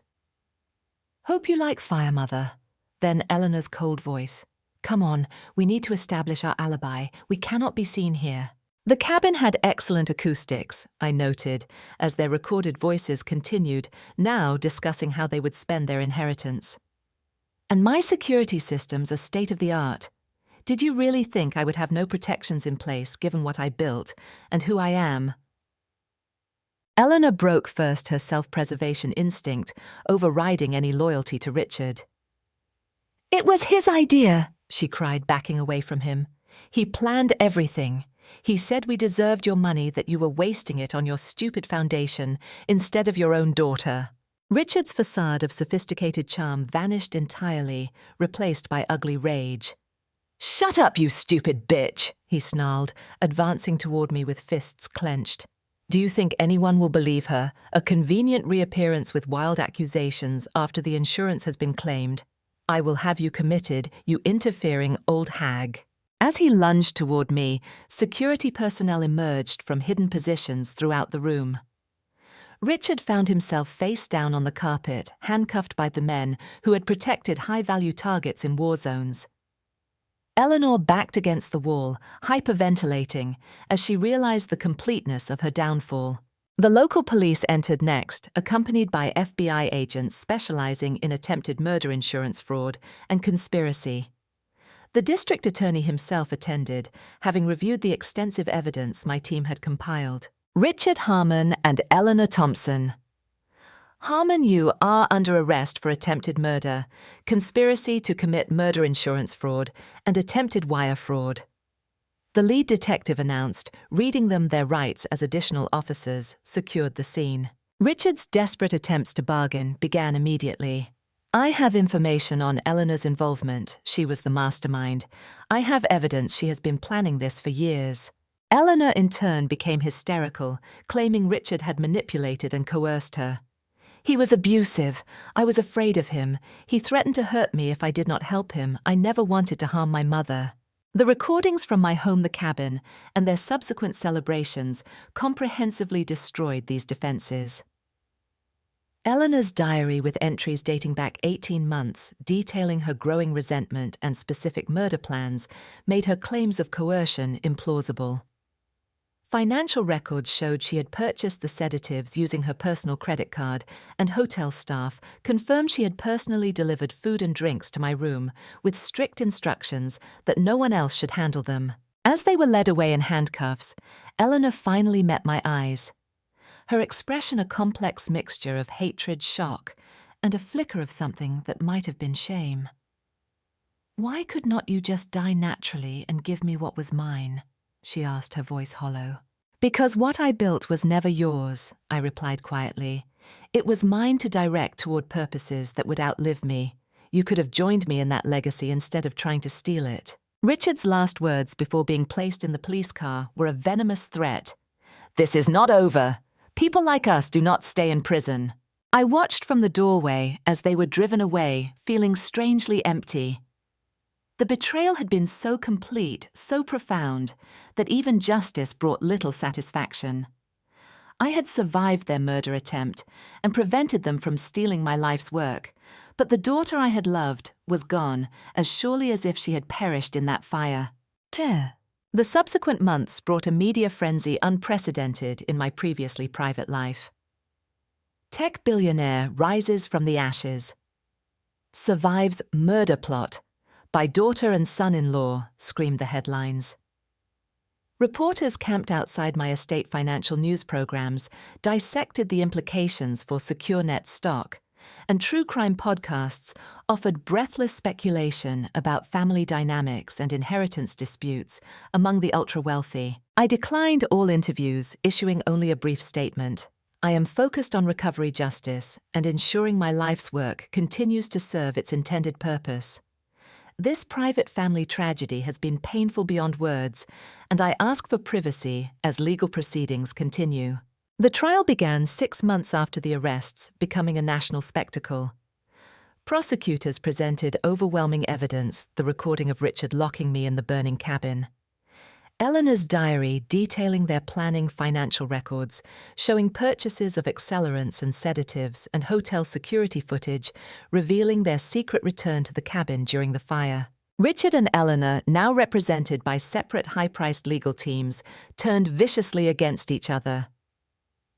Speaker 1: "Hope you like fire, Mother." Then Eleanor's cold voice. "Come on, we need to establish our alibi. We cannot be seen here." The cabin had excellent acoustics, I noted, as their recorded voices continued, now discussing how they would spend their inheritance. "And my security systems are state-of-the-art. Did you really think I would have no protections in place given what I built and who I am?" Eleanor broke first, her self-preservation instinct, overriding any loyalty to Richard. "It was his idea," she cried, backing away from him. "He planned everything. He said we deserved your money, that you were wasting it on your stupid foundation instead of your own daughter." Richard's facade of sophisticated charm vanished entirely, replaced by ugly rage. "Shut up, you stupid bitch," he snarled, advancing toward me with fists clenched. "Do you think anyone will believe her? A convenient reappearance with wild accusations after the insurance has been claimed. I will have you committed, you interfering old hag." As he lunged toward me, security personnel emerged from hidden positions throughout the room. Richard found himself face down on the carpet, handcuffed by the men who had protected high-value targets in war zones. Eleanor backed against the wall, hyperventilating, as she realized the completeness of her downfall. The local police entered next, accompanied by FBI agents specializing in attempted murder insurance fraud and conspiracy. The district attorney himself attended, having reviewed the extensive evidence my team had compiled. Richard Harmon and Eleanor Thompson. Harmon, you are under arrest for attempted murder, conspiracy to commit murder insurance fraud, and attempted wire fraud. The lead detective announced, reading them their rights as additional officers secured the scene. Richard's desperate attempts to bargain began immediately. "I have information on Eleanor's involvement. She was the mastermind. I have evidence she has been planning this for years." Eleanor in turn became hysterical, claiming Richard had manipulated and coerced her. "He was abusive. I was afraid of him. He threatened to hurt me if I did not help him. I never wanted to harm my mother." The recordings from my home, the cabin, and their subsequent celebrations comprehensively destroyed these defenses. Eleanor's diary, with entries dating back 18 months, detailing her growing resentment and specific murder plans, made her claims of coercion implausible. Financial records showed she had purchased the sedatives using her personal credit card, and hotel staff confirmed she had personally delivered food and drinks to my room with strict instructions that no one else should handle them. As they were led away in handcuffs, Eleanor finally met my eyes. Her expression a complex mixture of hatred, shock, and a flicker of something that might have been shame. "Why could not you just die naturally and give me what was mine?" she asked, her voice hollow. "Because what I built was never yours," I replied quietly. "It was mine to direct toward purposes that would outlive me. You could have joined me in that legacy instead of trying to steal it." Richard's last words before being placed in the police car were a venomous threat. "This is not over. People like us do not stay in prison." I watched from the doorway as they were driven away, feeling strangely empty. The betrayal had been so complete, so profound, that even justice brought little satisfaction. I had survived their murder attempt and prevented them from stealing my life's work, but the daughter I had loved was gone as surely as if she had perished in that fire. The subsequent months brought a media frenzy unprecedented in my previously private life. Tech billionaire rises from the ashes. Survives murder plot by daughter and son-in-law, screamed the headlines. Reporters camped outside my estate financial news programs dissected the implications for SecureNet stock, and true crime podcasts offered breathless speculation about family dynamics and inheritance disputes among the ultra-wealthy. I declined all interviews, issuing only a brief statement. I am focused on recovery justice and ensuring my life's work continues to serve its intended purpose. This private family tragedy has been painful beyond words, and I ask for privacy as legal proceedings continue. The trial began 6 months after the arrests, becoming a national spectacle. Prosecutors presented overwhelming evidence, the recording of Richard locking me in the burning cabin. Eleanor's diary detailing their planning financial records, showing purchases of accelerants and sedatives, and hotel security footage revealing their secret return to the cabin during the fire. Richard and Eleanor, now represented by separate high-priced legal teams, turned viciously against each other.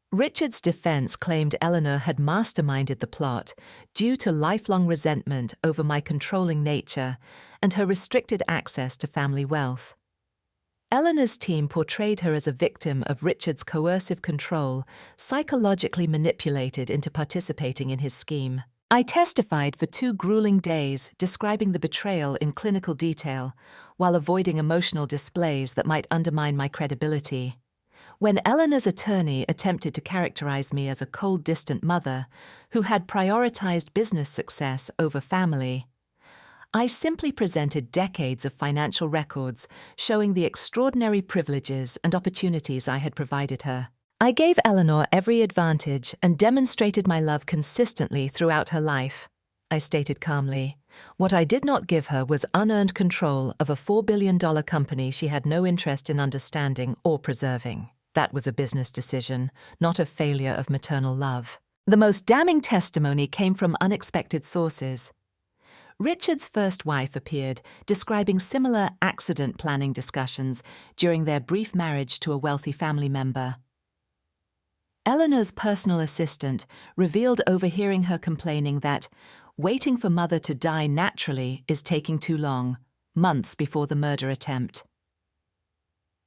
Speaker 1: Richard's defense claimed Eleanor had masterminded the plot due to lifelong resentment over my controlling nature and her restricted access to family wealth. Eleanor's team portrayed her as a victim of Richard's coercive control, psychologically manipulated into participating in his scheme. I testified for 2 grueling days, describing the betrayal in clinical detail, while avoiding emotional displays that might undermine my credibility. When Eleanor's attorney attempted to characterize me as a cold, distant mother who had prioritized business success over family, I simply presented decades of financial records showing the extraordinary privileges and opportunities I had provided her. I gave Eleanor every advantage and demonstrated my love consistently throughout her life, I stated calmly. What I did not give her was unearned control of a $4 billion company she had no interest in understanding or preserving. That was a business decision, not a failure of maternal love. The most damning testimony came from unexpected sources. Richard's first wife appeared, describing similar accident planning discussions during their brief marriage to a wealthy family member. Eleanor's personal assistant revealed overhearing her complaining that waiting for mother to die naturally is taking too long, months before the murder attempt.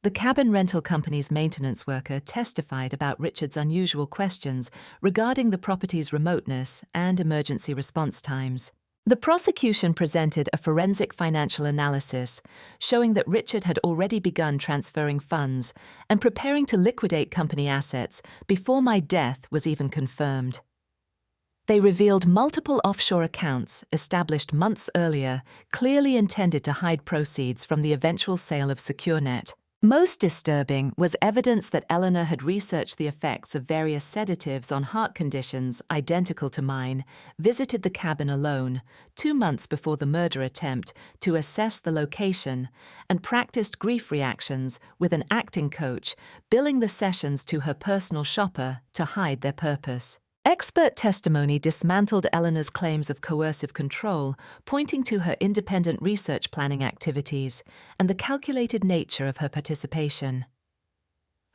Speaker 1: The cabin rental company's maintenance worker testified about Richard's unusual questions regarding the property's remoteness and emergency response times. The prosecution presented a forensic financial analysis showing that Richard had already begun transferring funds and preparing to liquidate company assets before my death was even confirmed. They revealed multiple offshore accounts established months earlier, clearly intended to hide proceeds from the eventual sale of SecureNet. Most disturbing was evidence that Eleanor had researched the effects of various sedatives on heart conditions identical to mine, visited the cabin alone 2 months before the murder attempt to assess the location, and practiced grief reactions with an acting coach, billing the sessions to her personal shopper to hide their purpose. Expert testimony dismantled Eleanor's claims of coercive control, pointing to her independent research planning activities and the calculated nature of her participation.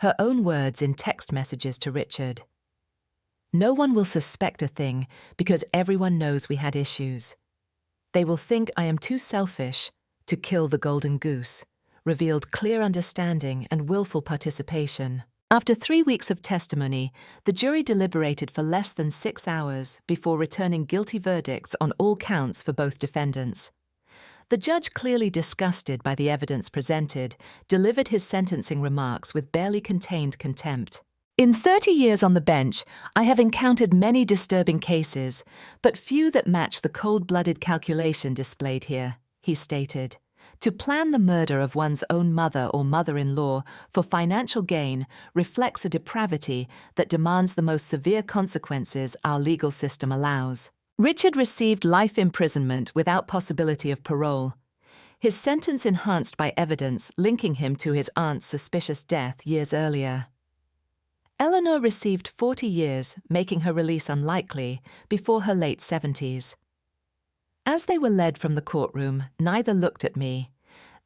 Speaker 1: Her own words in text messages to Richard. "No one will suspect a thing because everyone knows we had issues. They will think I am too selfish to kill the golden goose," revealed clear understanding and willful participation. After 3 weeks of testimony, the jury deliberated for less than 6 hours before returning guilty verdicts on all counts for both defendants. The judge, clearly disgusted by the evidence presented, delivered his sentencing remarks with barely contained contempt. "In 30 years on the bench, I have encountered many disturbing cases, but few that match the cold-blooded calculation displayed here," he stated. To plan the murder of one's own mother or mother-in-law for financial gain reflects a depravity that demands the most severe consequences our legal system allows. Richard received life imprisonment without possibility of parole. His sentence enhanced by evidence linking him to his aunt's suspicious death years earlier. Eleanor received 40 years, making her release unlikely, before her late 70s. As they were led from the courtroom, neither looked at me,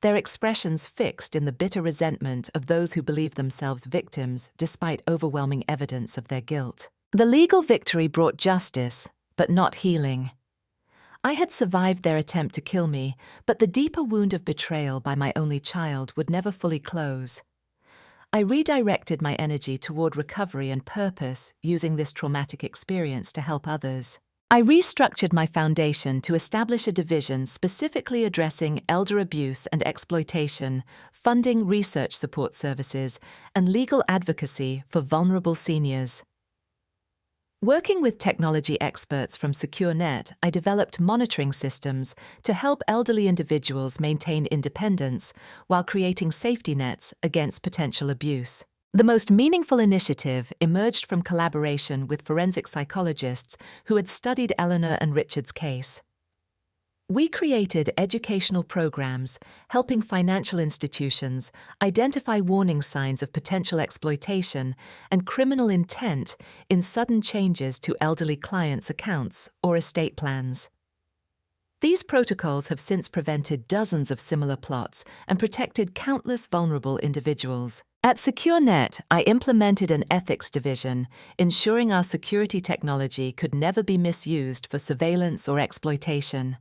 Speaker 1: their expressions fixed in the bitter resentment of those who believe themselves victims despite overwhelming evidence of their guilt. The legal victory brought justice, but not healing. I had survived their attempt to kill me, but the deeper wound of betrayal by my only child would never fully close. I redirected my energy toward recovery and purpose, using this traumatic experience to help others. I restructured my foundation to establish a division specifically addressing elder abuse and exploitation, funding research support services, and legal advocacy for vulnerable seniors. Working with technology experts from SecureNet, I developed monitoring systems to help elderly individuals maintain independence while creating safety nets against potential abuse. The most meaningful initiative emerged from collaboration with forensic psychologists who had studied Eleanor and Richard's case. We created educational programs helping financial institutions identify warning signs of potential exploitation and criminal intent in sudden changes to elderly clients' accounts or estate plans. These protocols have since prevented dozens of similar plots and protected countless vulnerable individuals. At SecureNet, I implemented an ethics division, ensuring our security technology could never be misused for surveillance or exploitation.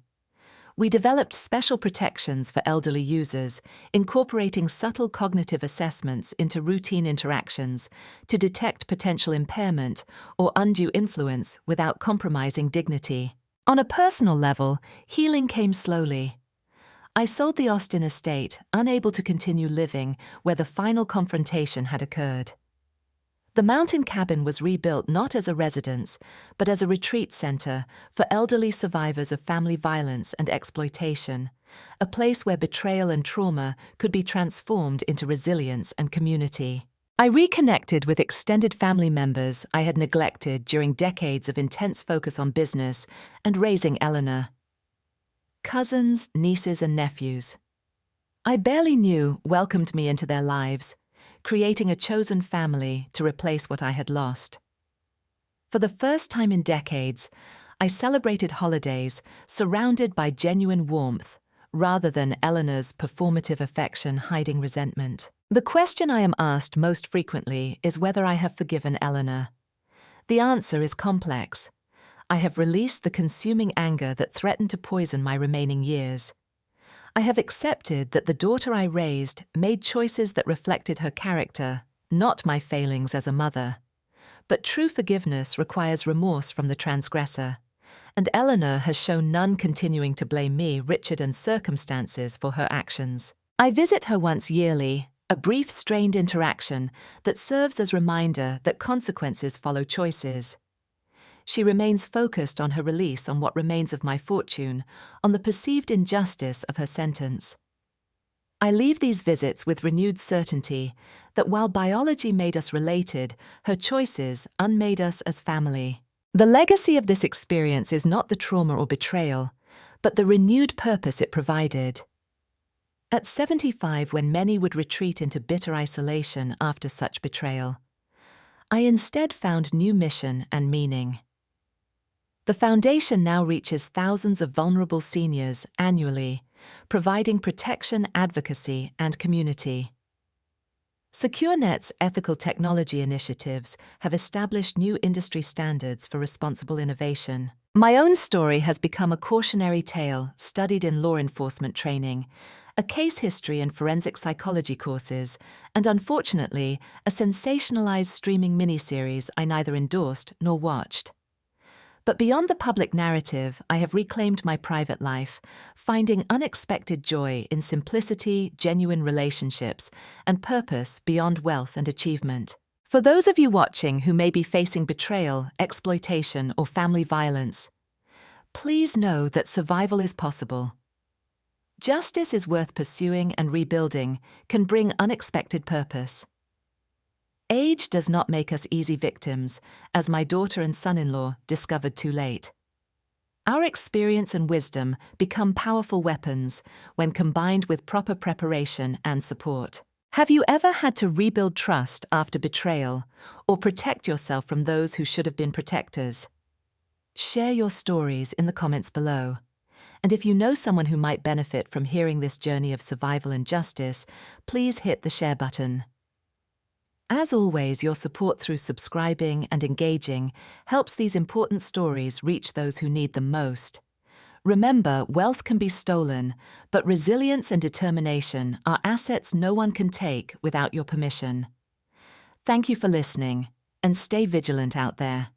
Speaker 1: We developed special protections for elderly users, incorporating subtle cognitive assessments into routine interactions to detect potential impairment or undue influence without compromising dignity. On a personal level, healing came slowly. I sold the Austin estate, unable to continue living where the final confrontation had occurred. The mountain cabin was rebuilt not as a residence, but as a retreat center for elderly survivors of family violence and exploitation, a place where betrayal and trauma could be transformed into resilience and community. I reconnected with extended family members I had neglected during decades of intense focus on business and raising Eleanor. Cousins, nieces, and nephews I barely knew welcomed me into their lives, creating a chosen family to replace what I had lost. For the first time in decades, I celebrated holidays surrounded by genuine warmth rather than Eleanor's performative affection hiding resentment. The question I am asked most frequently is whether I have forgiven Eleanor. The answer is complex. I have released the consuming anger that threatened to poison my remaining years. I have accepted that the daughter I raised made choices that reflected her character, not my failings as a mother. But true forgiveness requires remorse from the transgressor, and Eleanor has shown none, continuing to blame me, Richard, and circumstances for her actions. I visit her once yearly, a brief, strained interaction that serves as reminder that consequences follow choices. She remains focused on her release on what remains of my fortune, on the perceived injustice of her sentence. I leave these visits with renewed certainty that while biology made us related, her choices unmade us as family. The legacy of this experience is not the trauma or betrayal, but the renewed purpose it provided. At 75, when many would retreat into bitter isolation after such betrayal, I instead found new mission and meaning. The foundation now reaches thousands of vulnerable seniors annually, providing protection, advocacy, and community. SecureNet's ethical technology initiatives have established new industry standards for responsible innovation. My own story has become a cautionary tale studied in law enforcement training, a case history in forensic psychology courses, and unfortunately, a sensationalized streaming miniseries I neither endorsed nor watched. But beyond the public narrative, I have reclaimed my private life, finding unexpected joy in simplicity, genuine relationships, and purpose beyond wealth and achievement. For those of you watching who may be facing betrayal, exploitation, or family violence, please know that survival is possible. Justice is worth pursuing, and rebuilding can bring unexpected purpose. Age does not make us easy victims, as my daughter and son-in-law discovered too late. Our experience and wisdom become powerful weapons when combined with proper preparation and support. Have you ever had to rebuild trust after betrayal or protect yourself from those who should have been protectors? Share your stories in the comments below. And if you know someone who might benefit from hearing this journey of survival and justice, please hit the share button. As always, your support through subscribing and engaging helps these important stories reach those who need them most. Remember, wealth can be stolen, but resilience and determination are assets no one can take without your permission. Thank you for listening, and stay vigilant out there.